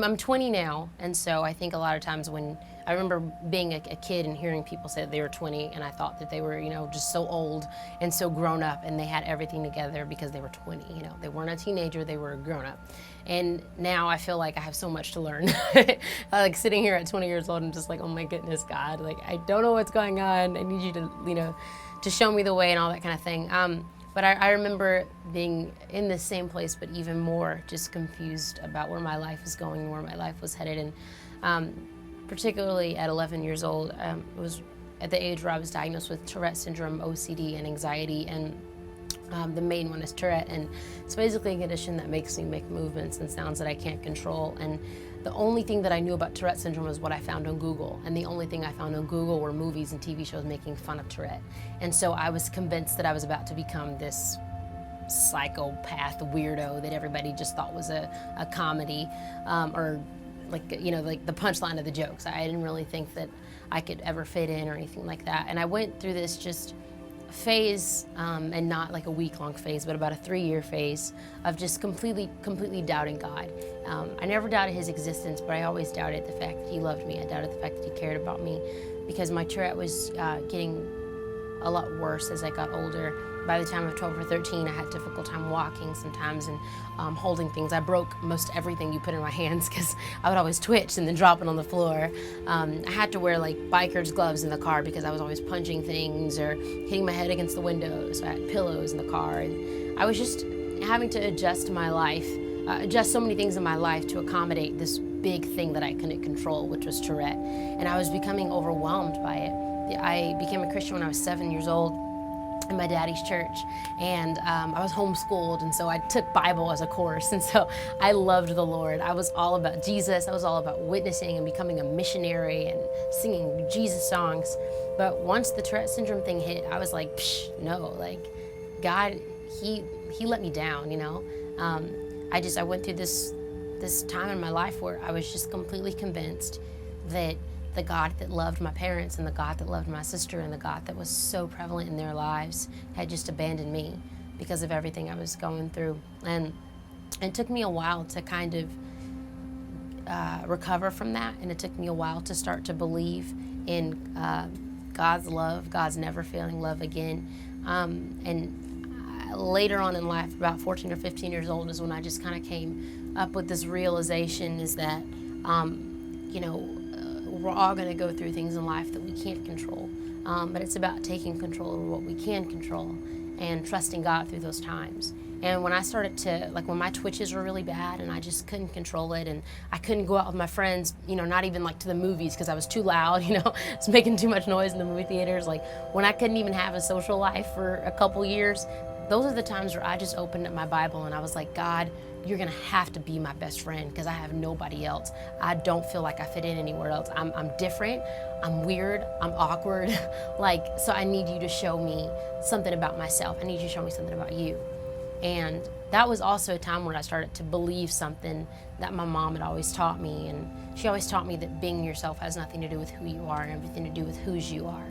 I'm 20 now, and so I think a lot of times when I remember being a kid and hearing people say that they were 20, and I thought that they were, just so old and so grown up, and they had everything together because they were 20. They weren't a teenager; they were a grown up. And now I feel like I have so much to learn. Like sitting here at 20 years old, I'm just like, oh my goodness, God! Like I don't know what's going on. I need you to, to show me the way and all that kind of thing. But I remember being in the same place, but even more just confused about where my life is going and where my life was headed. And particularly at 11 years old, it was at the age where I was diagnosed with Tourette's syndrome, OCD, and anxiety. And the main one is Tourette. And it's basically a condition that makes me make movements and sounds that I can't control. And the only thing that I knew about Tourette syndrome was what I found on Google. And the only thing I found on Google were movies and TV shows making fun of Tourette. And so I was convinced that I was about to become this psychopath weirdo that everybody just thought was a comedy, or like the punchline of the jokes. I didn't really think that I could ever fit in or anything like that. And I went through this just phase, and not like a week-long phase, but about a 3-year phase of just completely doubting God. I never doubted his existence, but I always doubted the fact that he loved me. I doubted the fact that he cared about me, because my Tourette was getting a lot worse as I got older. By the time of 12 or 13, I had a difficult time walking sometimes and holding things. I broke most everything you put in my hands because I would always twitch and then drop it on the floor. I had to wear like biker's gloves in the car because I was always punching things or hitting my head against the windows. So I had pillows in the car, and I was just having to adjust my life, adjust so many things in my life to accommodate this big thing that I couldn't control, which was Tourette. And I was becoming overwhelmed by it. I became a Christian when I was 7 years old in my daddy's church, and I was homeschooled, and so I took Bible as a course, and so I loved the Lord. I was all about Jesus. I was all about witnessing and becoming a missionary and singing Jesus songs. But once the Tourette syndrome thing hit, I was like, psh, no, like God, he let me down, I went through this time in my life where I was just completely convinced that the God that loved my parents and the God that loved my sister and the God that was so prevalent in their lives had just abandoned me because of everything I was going through. And it took me a while to kind of recover from that, and it took me a while to start to believe in God's love, God's never failing love again. And later on in life, about 14 or 15 years old, is when I just kind of came up with this realization is that, we're all going to go through things in life that we can't control, but it's about taking control over what we can control and trusting God through those times. And when I started to, when my twitches were really bad and I just couldn't control it, and I couldn't go out with my friends, not even to the movies because I was too loud, I was making too much noise in the movie theaters. When I couldn't even have a social life for a couple years, those are the times where I just opened up my Bible and I was like, God, you're gonna have to be my best friend because I have nobody else. I don't feel like I fit in anywhere else. I'm different, I'm weird, I'm awkward. So I need you to show me something about myself. I need you to show me something about you. And that was also a time where I started to believe something that my mom had always taught me. And she always taught me that being yourself has nothing to do with who you are and everything to do with whose you are.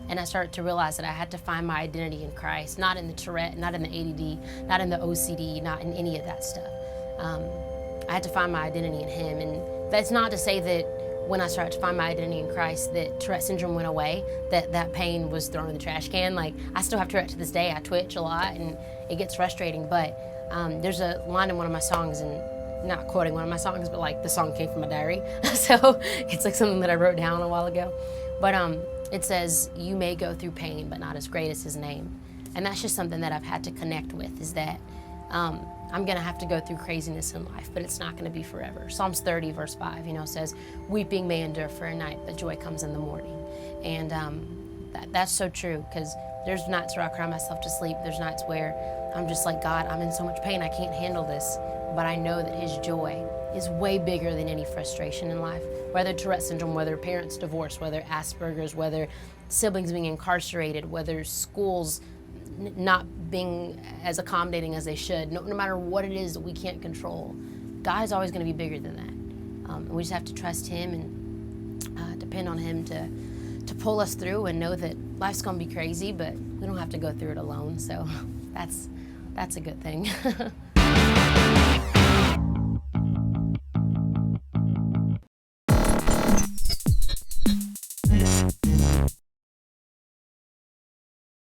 And I started to realize that I had to find my identity in Christ, not in the Tourette, not in the ADD, not in the OCD, not in any of that stuff. I had to find my identity in him. And that's not to say that when I started to find my identity in Christ that Tourette syndrome went away, that pain was thrown in the trash can. I still have Tourette to this day. I twitch a lot and it gets frustrating, but there's a line in one of my songs, and not quoting one of my songs, but the song came from my diary. So it's something that I wrote down a while ago. But it says, you may go through pain, but not as great as his name. And that's just something that I've had to connect with, is that I'm gonna have to go through craziness in life, but it's not gonna be forever. Psalms 30 verse 5, says, weeping may endure for a night, but joy comes in the morning. And that's so true, because there's nights where I cry myself to sleep. There's nights where I'm just like, God, I'm in so much pain, I can't handle this. But I know that his joy is way bigger than any frustration in life. Whether Tourette syndrome, whether parents divorced, whether Asperger's, whether siblings being incarcerated, whether schools not being as accommodating as they should, no matter what it is that we can't control, God is always going to be bigger than that. And we just have to trust him and depend on him to pull us through, and know that life's going to be crazy, but we don't have to go through it alone. So that's a good thing.